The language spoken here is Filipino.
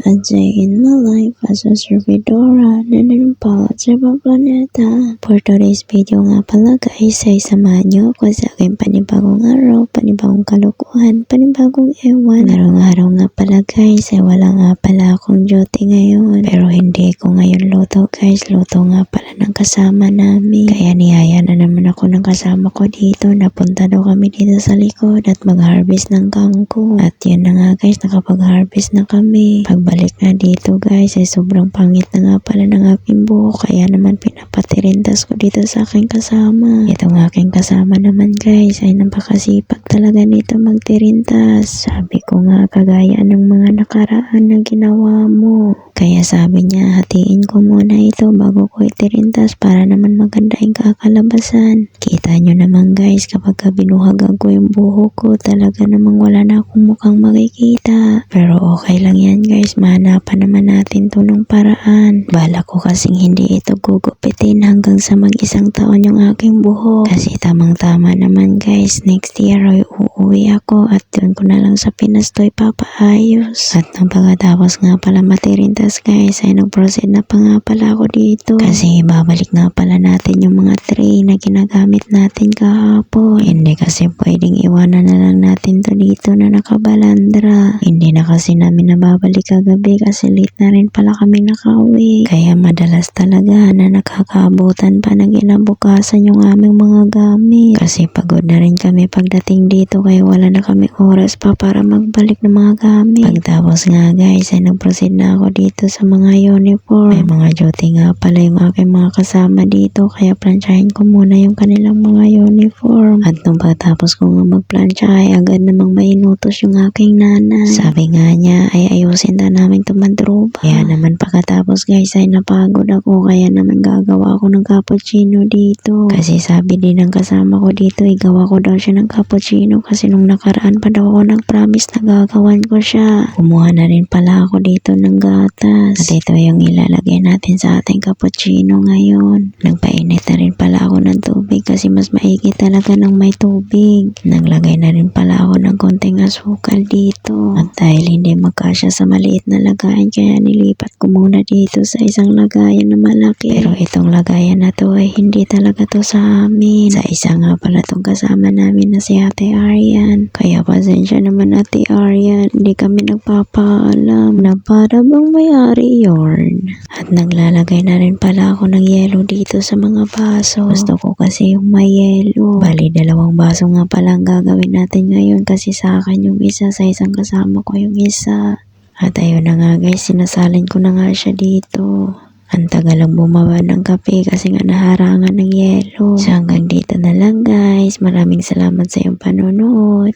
A day in my life as a servidora na nanumpalad sa ibang planeta. For today's video nga pala guys ay samahan nyo ako sa aking panibagong araw, panibagong kalukuhan, panibagong ewan. Ngayong araw nga pala guys ay wala nga pala akong duty ngayon. Pero hindi ko ngayon luto guys, luto nga pala ng kasama namin. Kaya niyaya na naman ako ng kasama ko dito. Napunta daw kami dito sa likod at mag-harvest ng kangkong. At yun na nga guys, nakapag-harvest na kami. Pagbalik na dito guys ay sobrang pangit na nga pala ng aking buhok. Kaya naman pinapatirintas ko dito sa aking kasama. Itong aking kasama naman guys ay napakasipag talaga nito magtirintas. Sabi ko nga kagaya ng mga nakaraan na ginawa mo. Kaya sabi niya hatiin ko muna ito bago ko itirintas para naman maganda yung kakalabasan. Kita nyo naman guys kapag binuhagan ko yung buhok ko talaga namang wala na akong mukhang makikita. Pero okay lang yan guys, mahanapan naman natin to ng paraan. Bala ko kasing hindi ito gugupitin hanggang sa mag-isang taon yung aking buhok. Kasi tamang tama naman guys, next year ay uuwi ako at doon ko na lang sa Pinas to ipapaayos. At nang pagkatapos nga pala matirintas guys ay nag-proceed na pa nga pala ako dito. Kasi babalik nga pala natin yung mga tray na ginagamit natin kahapon. Hindi kasi pwedeng iwanan na lang natin to dito na nakabalandra. Hindi na kasi namin nababalik kagabi kasi late na rin pala kami nakauwi. Kaya madalas talaga na nakakaabutan pa ng inabukasan yung aming mga gamit. Kasi pagod na rin kami pagdating dito kaya wala na kami oras pa para magbalik ng mga gamit. Pagtapos nga guys ay nag-proceed na ako dito sa mga uniform. May mga duty nga pala yung aking mga kasama dito kaya plansyahin ko muna yung kanilang mga uniform. At nung pagtapos ko nga magplansya ay agad namang mainutos yung aking nana. Sabi nga niya ay ayusin na namin tumadroba. Kaya naman pagkatapos guys ay napagod ako kaya naman gagawa ako ng cappuccino dito. Kasi sabi din ng kasama ko dito igawa ko daw siya ng cappuccino kasi nung nakaraan pa daw ako nag-promise na gagawan ko siya. Kumuha na rin pala ako dito ng gatas. At ito yung ilalagay natin sa ating cappuccino ngayon. Nagpainit na rin pala ako ng tubig kasi mas maigi talaga ng may tubig. Naglagay na rin pala ako ng konting asukal dito. At dahil hindi magkasya sa maliit na lagayan kaya nilipat ko muna dito sa isang lagayan na malaki. Pero itong lagayan na to ay hindi talaga to sa amin. Sa isa nga pala tong kasama namin na si Ate Arian. Kaya pasensya naman Ate Arian, hindi kami nagpapaalam na para bang may-ari yarn. At naglalagay na rin pala ako ng yelo dito sa mga baso. Gusto ko kasi yung may yelo. Bali 2 baso nga pala ang gagawin natin ngayon kasi sa akin yung isa, sa isang kasama ko yung isa. At ayun na nga guys, sinasalin ko na nga siya dito. Ang tagal lang bumaba ng kape kasi nga naharangan ng yelo. So hanggang dito na lang guys. Maraming salamat sa iyong panonood.